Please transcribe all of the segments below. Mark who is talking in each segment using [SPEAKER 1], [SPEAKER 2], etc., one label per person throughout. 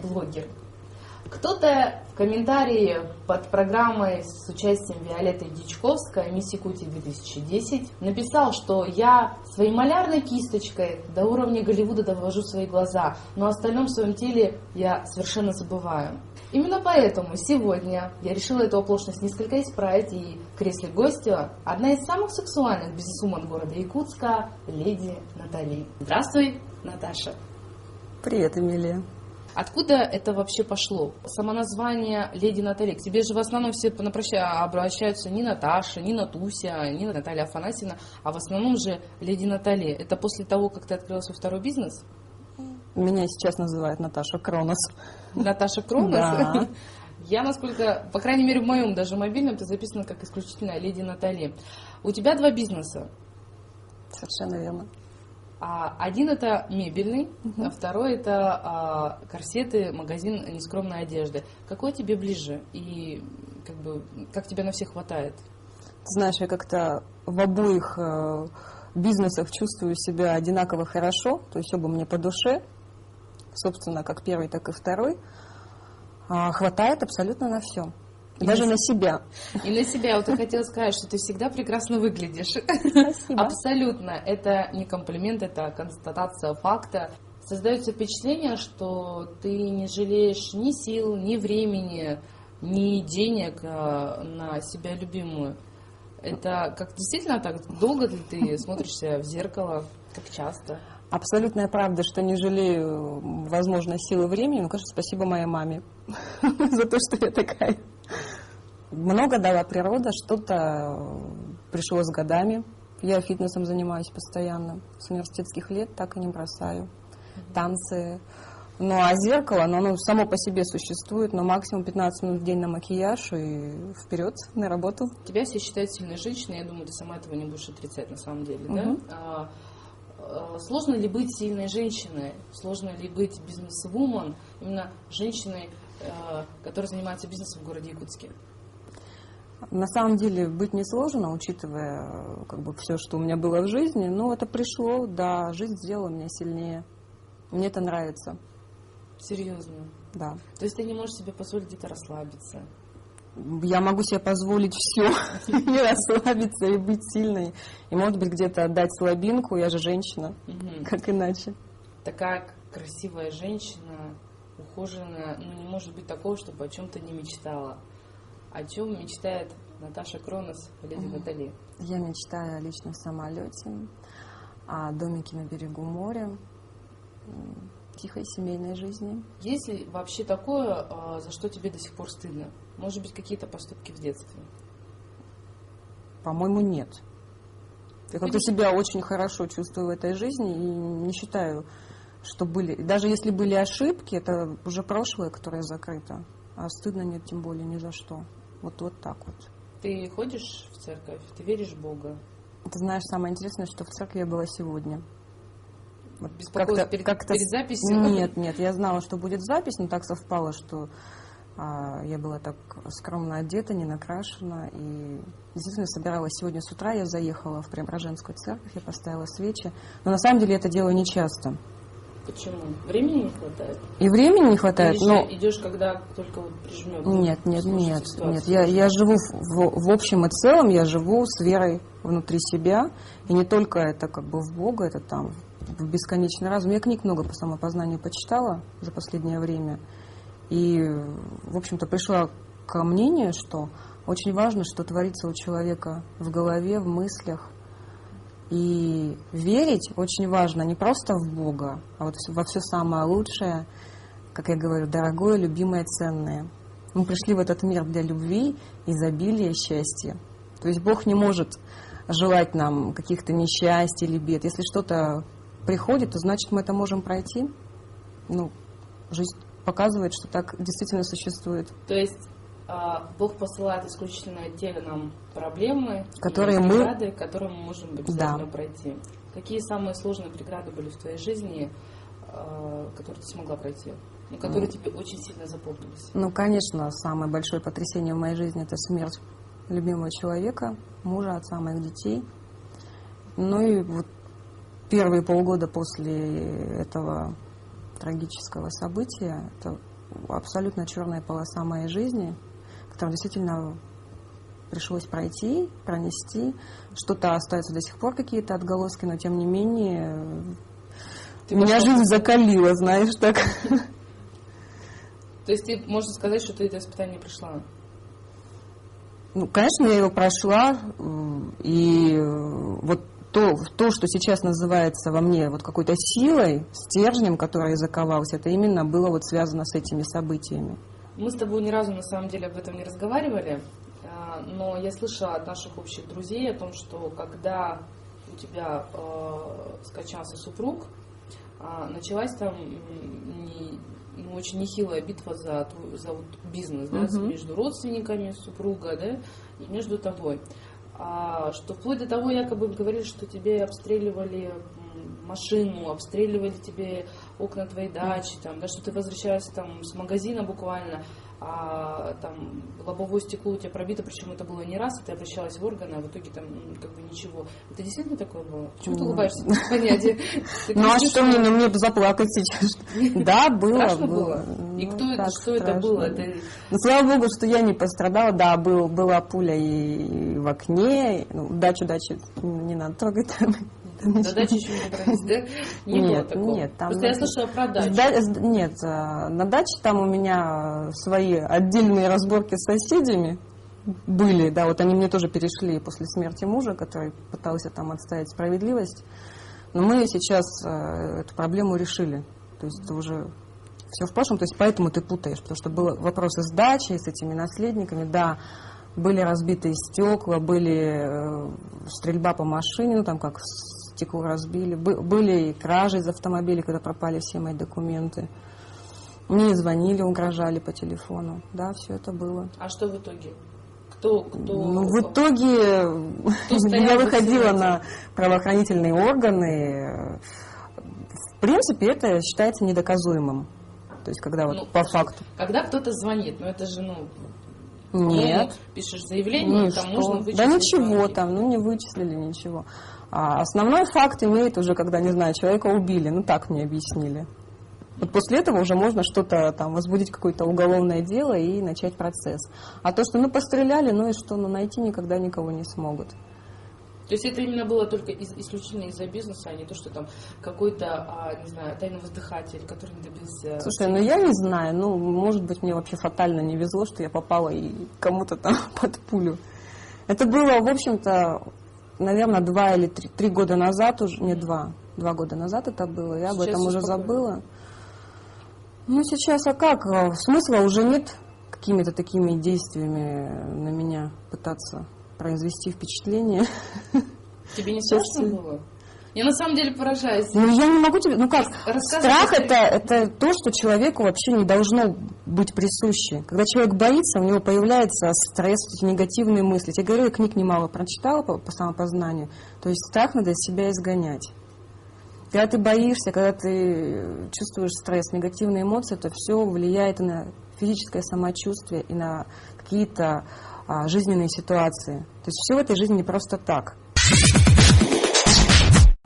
[SPEAKER 1] блогер. Кто-то в комментарии под программой с участием Виолетты Дичковской «Мисс Якутии 2010» написал, что я своей малярной кисточкой до уровня Голливуда довожу свои глаза, но о остальном своем теле я совершенно забываю. Именно поэтому сегодня я решила эту оплошность несколько исправить, и в кресле гостя одна из самых сексуальных бизнесвумен города Якутска, леди Натали. Здравствуй, Наташа.
[SPEAKER 2] Привет, Эмилия.
[SPEAKER 1] Откуда это вообще пошло? Само название леди Натали. К тебе же в основном все обращаются не Наташа, не Натуся, не Наталья Афанасьевна, а в основном же леди Натали. Это после того, как ты открыла свой второй бизнес?
[SPEAKER 2] Меня сейчас называют Наташа Кронос.
[SPEAKER 1] Наташа Кронос?
[SPEAKER 2] Да.
[SPEAKER 1] Я, насколько, по крайней мере, в моем даже мобильном, ты записана как исключительно леди Натали. У тебя два бизнеса.
[SPEAKER 2] Совершенно верно.
[SPEAKER 1] Один это мебельный, а второй это корсеты, магазин нескромной одежды. Какой тебе ближе и как тебя на всех хватает?
[SPEAKER 2] Ты знаешь, я как-то в обоих бизнесах чувствую себя одинаково хорошо, то есть оба мне по душе, собственно, как первый, так и второй. Хватает абсолютно на все. Даже на себя.
[SPEAKER 1] И на себя. Вот я хотела сказать, что ты всегда прекрасно выглядишь.
[SPEAKER 2] Спасибо.
[SPEAKER 1] Абсолютно. Это не комплимент, это констатация факта. Создается впечатление, что ты не жалеешь ни сил, ни времени, ни денег на себя любимую. Это как действительно так? Долго ли ты смотришься в зеркало? Как часто?
[SPEAKER 2] Абсолютная правда, что не жалею, возможно, силы времени. Но, конечно, спасибо моей маме за то, что я такая. Много дала природа, что-то пришло с годами. Я фитнесом занимаюсь постоянно. С университетских лет так и не бросаю. Танцы. Ну, а зеркало, оно само по себе существует, но максимум 15 минут в день на макияж и вперед на работу.
[SPEAKER 1] Тебя все считают сильной женщиной, я думаю, ты сама этого не будешь отрицать на самом деле, да? Сложно ли быть сильной женщиной? Сложно ли быть бизнес-вумен, именно женщиной, которая занимается бизнесом в городе Якутске?
[SPEAKER 2] На самом деле быть несложно, учитывая все, что у меня было в жизни, но это пришло, да, жизнь сделала меня сильнее. Мне это нравится.
[SPEAKER 1] Серьезно?
[SPEAKER 2] Да.
[SPEAKER 1] То есть ты не можешь себе позволить где-то расслабиться?
[SPEAKER 2] Я могу себе позволить все, и расслабиться, и быть сильной. И, может быть, где-то отдать слабинку, я же женщина, как иначе.
[SPEAKER 1] Такая красивая женщина, ухоженная, но не может быть такого, чтобы о чем-то не мечтала. О чем мечтает Наташа Кронос, леди Натали?
[SPEAKER 2] Я мечтаю о личном самолете, о домике на берегу моря, тихой семейной жизни.
[SPEAKER 1] Есть ли вообще такое, за что тебе до сих пор стыдно? Может быть, какие-то поступки в детстве?
[SPEAKER 2] По-моему, нет. Я как-то себя очень хорошо чувствую в этой жизни и не считаю, что были... Даже если были ошибки, это уже прошлое, которое закрыто. А стыдно нет, тем более, ни за что. Вот так вот.
[SPEAKER 1] Ты ходишь в церковь? Ты веришь в Бога?
[SPEAKER 2] Ты знаешь, самое интересное, что в церкви я была сегодня.
[SPEAKER 1] Беспокоилась перед записью?
[SPEAKER 2] Нет, я знала, что будет запись, но так совпало, что я была так скромно одета, не накрашена, и действительно собиралась сегодня с утра, я заехала в Преображенскую церковь, я поставила свечи, но на самом деле это делаю нечасто.
[SPEAKER 1] Почему? Времени не хватает?
[SPEAKER 2] И времени не хватает,
[SPEAKER 1] Или
[SPEAKER 2] но...
[SPEAKER 1] идешь, когда только прижмет?
[SPEAKER 2] Нет. Я живу в общем и целом, я живу с верой внутри себя, и не только это в Бога, это там в бесконечный разум. Я книг много по самопознанию почитала за последнее время, и, в общем-то, пришла к мнению, что очень важно, что творится у человека в голове, в мыслях. И верить очень важно не просто в Бога, а вот во все самое лучшее, как я говорю, дорогое, любимое, ценное. Мы пришли в этот мир для любви, изобилия, счастья. То есть Бог не может желать нам каких-то несчастий или бед. Если что-то приходит, то значит мы это можем пройти. Жизнь показывает, что так действительно существует.
[SPEAKER 1] То есть Бог посылает исключительно те нам проблемы,
[SPEAKER 2] преграды,
[SPEAKER 1] которые мы можем обязательно пройти. Какие самые сложные преграды были в твоей жизни, которые ты смогла пройти, которые тебе очень сильно запомнились?
[SPEAKER 2] Конечно, самое большое потрясение в моей жизни – это смерть любимого человека, мужа, отца моих детей. И вот первые полгода после этого трагического события, это абсолютно черная полоса моей жизни, которую действительно пришлось пройти, пронести. Что-то остается до сих пор, какие-то отголоски, но тем не менее меня жизнь закалила, знаешь, так.
[SPEAKER 1] То есть ты, можно сказать, что ты это испытание прошла?
[SPEAKER 2] Ну, конечно, я его прошла, и вот то, что сейчас называется во мне вот какой-то силой, стержнем, который заковался, это именно было вот связано с этими событиями.
[SPEAKER 1] Мы с тобой ни разу на самом деле об этом не разговаривали, но я слышала от наших общих друзей о том, что когда у тебя скончался супруг, началась там очень нехилая битва за вот бизнес, да, между родственниками супруга, да, и между тобой. Что вплоть до того, якобы говорили, что тебе обстреливали машину, обстреливали тебе окна твоей дачи, там, да, что ты возвращаешься там с магазина буквально, там лобовое стекло у тебя пробито, причем это было не раз, и ты обращалась в органы, а в итоге там как бы ничего. Это действительно такое было? Почему ты улыбаешься? Понятие.
[SPEAKER 2] Ну а что мне заплакать сейчас? Да, было.
[SPEAKER 1] Страшно было? И кто это, что это было?
[SPEAKER 2] Ну, слава богу, что я не пострадала. Да, была пуля и в окне. Дачу не надо трогать там.
[SPEAKER 1] До дачи еще не добрались, да? Не было такого? Нет. Просто я слышала про дачу.
[SPEAKER 2] Нет, на даче там у меня свои отдельные разборки с соседями были. Да, вот они мне тоже перешли после смерти мужа, который пытался там отстоять справедливость. Но мы сейчас эту проблему решили. То есть это уже все в прошлом, то есть поэтому ты путаешь. Потому что был вопрос с дачей, с этими наследниками, да. Были разбитые стекла, были стрельба по машине, ну там как стекло разбили, были кражи из автомобиля, когда пропали все мои документы. Мне звонили, угрожали по телефону. Да, все это было.
[SPEAKER 1] А что в итоге? Кто?
[SPEAKER 2] Ну, в итоге я выходила на правоохранительные органы. В принципе, это считается недоказуемым. То есть, когда вот по факту.
[SPEAKER 1] Когда кто-то звонит, это же,
[SPEAKER 2] нет.
[SPEAKER 1] Пишешь заявление, там можно вычислить.
[SPEAKER 2] Да ничего там, не вычислили ничего. А основной факт имеет уже, когда, не знаю, человека убили. Так мне объяснили. Вот после этого уже можно что-то там, возбудить какое-то уголовное дело и начать процесс. А то, что постреляли, и что, найти никогда никого не смогут.
[SPEAKER 1] То есть это именно было только исключительно из-за бизнеса, а не то, что там какой-то, не знаю, тайный воздыхатель, который не добился...
[SPEAKER 2] Слушай, я не знаю, может быть, мне вообще фатально не везло, что я попала и кому-то там под пулю. Это было, в общем-то, наверное, 2 или 3 года назад уже, не 2 года назад это было, я об этом уже забыла. Сейчас, как? Смысла уже нет какими-то такими действиями на меня пытаться произвести впечатление.
[SPEAKER 1] Тебе не страшно было? Я на самом деле поражаюсь.
[SPEAKER 2] Я не могу тебе... Страх это то, что человеку вообще не должно быть присуще. Когда человек боится, у него появляется стресс, эти негативные мысли. Я говорю, я книг немало прочитала по самопознанию. То есть страх надо из себя изгонять. Когда ты боишься, когда ты чувствуешь стресс, негативные эмоции, это все влияет и на физическое самочувствие, и на какие-то жизненные ситуации. То есть все в этой жизни не просто так.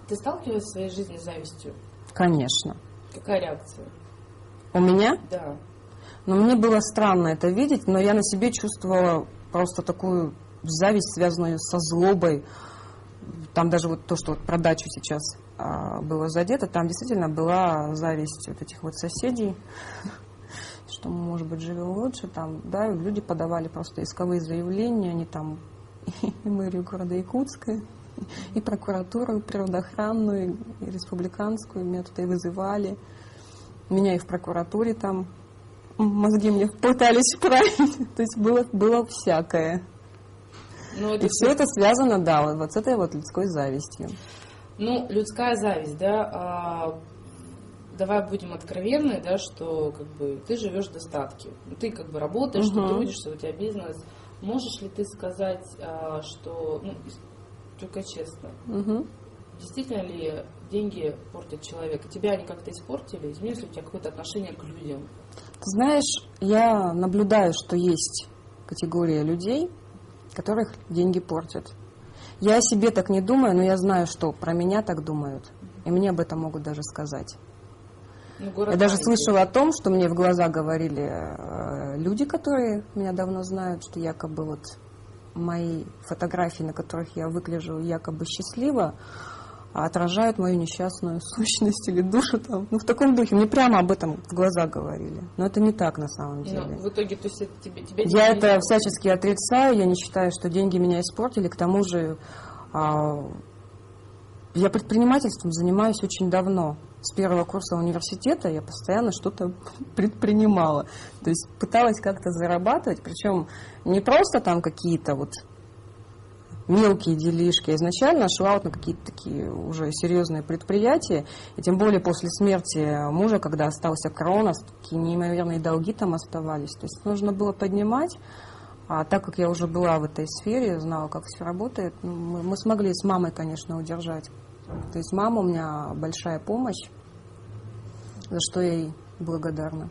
[SPEAKER 1] Ты сталкивалась в своей жизни с завистью?
[SPEAKER 2] Конечно.
[SPEAKER 1] Какая реакция?
[SPEAKER 2] У меня?
[SPEAKER 1] Да.
[SPEAKER 2] Мне было странно это видеть, но я на себе чувствовала просто такую зависть, связанную со злобой. Там даже вот то, что про дачу сейчас было задето, там действительно была зависть вот этих вот соседей, что мы, может быть, живем лучше. Там, да, люди подавали просто исковые заявления, они там и мэрию города Якутска, и прокуратуру, и природоохранную, и республиканскую, меня туда и вызывали. Меня и в прокуратуре там мозги мне пытались вправить. То есть было всякое. И все это связано, да, вот с этой вот людской завистью.
[SPEAKER 1] Людская зависть, да, давай будем откровенны, да, что ты живешь в достатке. Ты работаешь, ты трудишься, у тебя бизнес. Можешь ли ты сказать, что, только честно, действительно ли деньги портят человека? Тебя они как-то испортили? Изменилось ли у тебя какое-то отношение к людям?
[SPEAKER 2] Ты знаешь, я наблюдаю, что есть категория людей, которых деньги портят. Я о себе так не думаю, но я знаю, что про меня так думают. И мне об этом могут даже сказать. Я даже слышала о том, что мне в глаза говорили люди, которые меня давно знают, что якобы вот мои фотографии, на которых я выгляжу якобы счастливо, отражают мою несчастную сущность или душу там. Ну, в таком духе. Мне прямо об этом в глаза говорили. Но это не так на самом деле.
[SPEAKER 1] Но в итоге, то есть это тебя
[SPEAKER 2] я это всячески отрицаю. Я не считаю, что деньги меня испортили. К тому же я предпринимательством занимаюсь очень давно. С первого курса университета я постоянно что-то предпринимала. То есть пыталась как-то зарабатывать. Причем не просто там какие-то вот мелкие делишки. Изначально шла вот на какие-то такие уже серьезные предприятия. И тем более после смерти мужа, когда остался крон, такие неимоверные долги там оставались. То есть нужно было поднимать. А так как я уже была в этой сфере, знала, как все работает, мы смогли с мамой, конечно, удержать. То есть мама у меня большая помощь, за что я ей благодарна.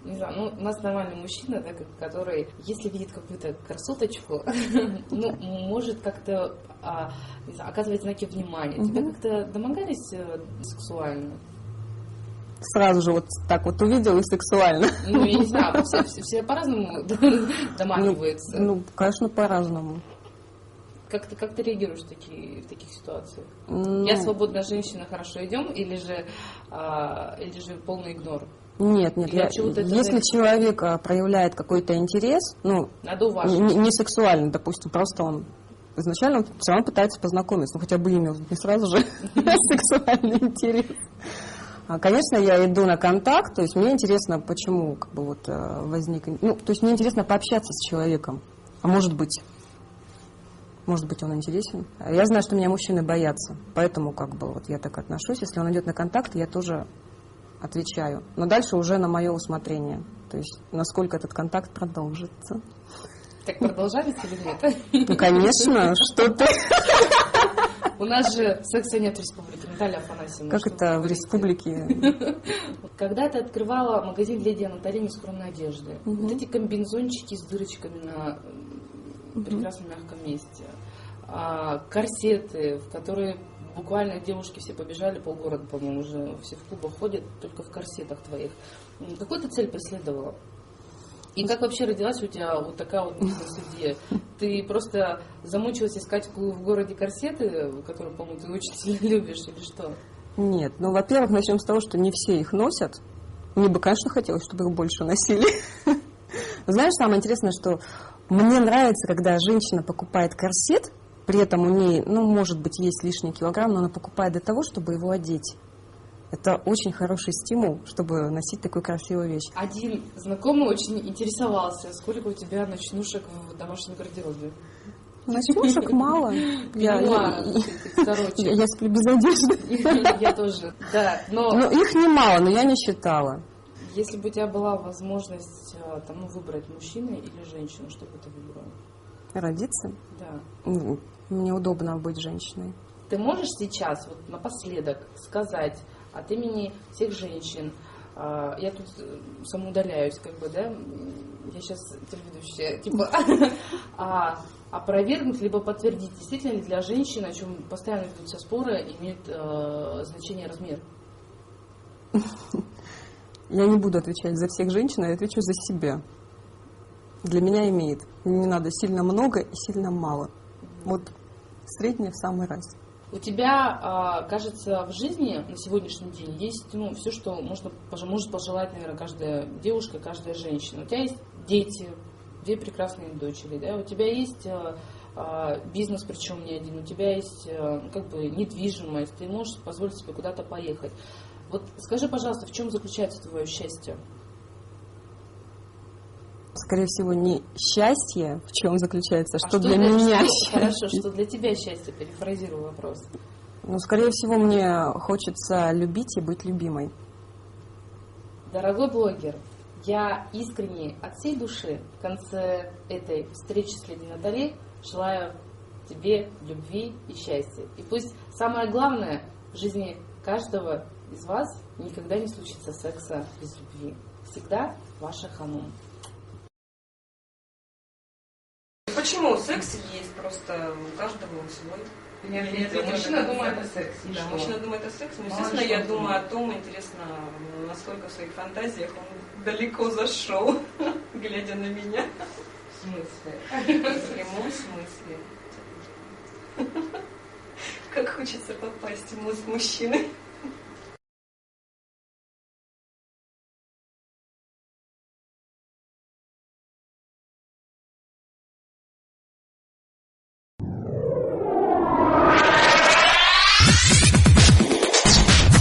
[SPEAKER 1] Не знаю, ну, у нас нормальный мужчина, да, который, если видит какую-то красоточку, ну, может как-то оказывать знаки внимания. Тебя как-то домогались сексуально?
[SPEAKER 2] Сразу же вот так вот увидел и сексуально.
[SPEAKER 1] Ну, я не знаю, все по-разному домагиваются.
[SPEAKER 2] Ну, конечно, по-разному.
[SPEAKER 1] Как ты реагируешь в таких ситуациях? Я свободная женщина, хорошо, идем, или же полный игнор?
[SPEAKER 2] Нет, если человек проявляет какой-то интерес, ну, не сексуально, допустим, просто он изначально все равно пытается познакомиться, ну, хотя бы имя, не сразу же сексуальный интерес. Конечно, я иду на контакт, то есть мне интересно, почему как бы вот возник, ну, то есть мне интересно пообщаться с человеком, а может быть он интересен. Я знаю, что меня мужчины боятся, поэтому как бы вот я так отношусь, если он идет на контакт, я тоже отвечаю. Но дальше уже на мое усмотрение. То есть, насколько этот контакт продолжится.
[SPEAKER 1] Так продолжается или нет?
[SPEAKER 2] Ну, конечно, что-то.
[SPEAKER 1] У нас же секса нет в республике. Наталья Афанасьевна.
[SPEAKER 2] Как это в республике?
[SPEAKER 1] Когда ты открывала магазин «Леди Анатолии нескромной одежды», вот эти комбинзончики с дырочками на прекрасном мягком месте, корсеты, в которые буквально девушки все побежали, полгорода, по-моему, уже все в клубах ходят, только в корсетах твоих. Какую ты цель преследовала? И как вообще родилась у тебя вот такая вот бизнес-идея? Ты просто замучилась искать в городе корсеты, которые, по-моему, ты очень сильно любишь, или что?
[SPEAKER 2] Нет, ну, во-первых, начнем с того, что не все их носят. Мне бы, конечно, хотелось, чтобы их больше носили. Знаешь, самое интересное, что мне нравится, когда женщина покупает корсет, при этом у нее, ну, может быть, есть лишний килограмм, но она покупает для того, чтобы его одеть. Это очень хороший стимул, чтобы носить такую красивую вещь.
[SPEAKER 1] Один знакомый очень интересовался, сколько у тебя ночнушек в домашнем гардеробе.
[SPEAKER 2] Ночнушек мало. Я сплю без одежды.
[SPEAKER 1] Я тоже, да. Но
[SPEAKER 2] их немало, но я не считала.
[SPEAKER 1] Если бы у тебя была возможность выбрать мужчину или женщину, что бы ты выбрала?
[SPEAKER 2] Родиться?
[SPEAKER 1] Да.
[SPEAKER 2] Мне удобно быть женщиной.
[SPEAKER 1] Ты можешь сейчас, вот напоследок, сказать от имени всех женщин, я тут самоудаляюсь, как бы, да, я сейчас телеведущая, типа, опровергнуть, либо подтвердить, действительно ли для женщин, о чем постоянно ведутся споры, имеет значение размер?
[SPEAKER 2] Я не буду отвечать за всех женщин, я отвечу за себя. Для меня имеет. Не надо сильно много и сильно мало. Вот среднее в самый раз.
[SPEAKER 1] У тебя, кажется, в жизни на сегодняшний день есть все, что может пожелать, наверное, каждая девушка, каждая женщина. У тебя есть дети, 2 прекрасные дочери, да? У тебя есть бизнес, причем не один, у тебя есть недвижимость, ты можешь позволить себе куда-то поехать. Вот скажи, пожалуйста, в чем заключается твое счастье?
[SPEAKER 2] Скорее всего, не счастье, в чем заключается, что для меня счастье.
[SPEAKER 1] Хорошо, что для тебя счастье? Перефразирую вопрос.
[SPEAKER 2] Ну, скорее всего, мне хочется любить и быть любимой.
[SPEAKER 1] Дорогой блогер, я искренне от всей души в конце этой встречи с леди Натальей желаю тебе любви и счастья. И пусть самое главное в жизни каждого из вас никогда не случится секса без любви. Всегда ваша Ханум.
[SPEAKER 2] Почему секс есть? Просто у каждого свой.
[SPEAKER 1] Мужчина думает о сексе.
[SPEAKER 3] Да, мужчина думает о сексе, но, естественно, я думаю о том, интересно, насколько в своих фантазиях он далеко зашел, глядя на меня.
[SPEAKER 1] В смысле?
[SPEAKER 3] В прямом смысле. Как хочется попасть в мозг мужчины.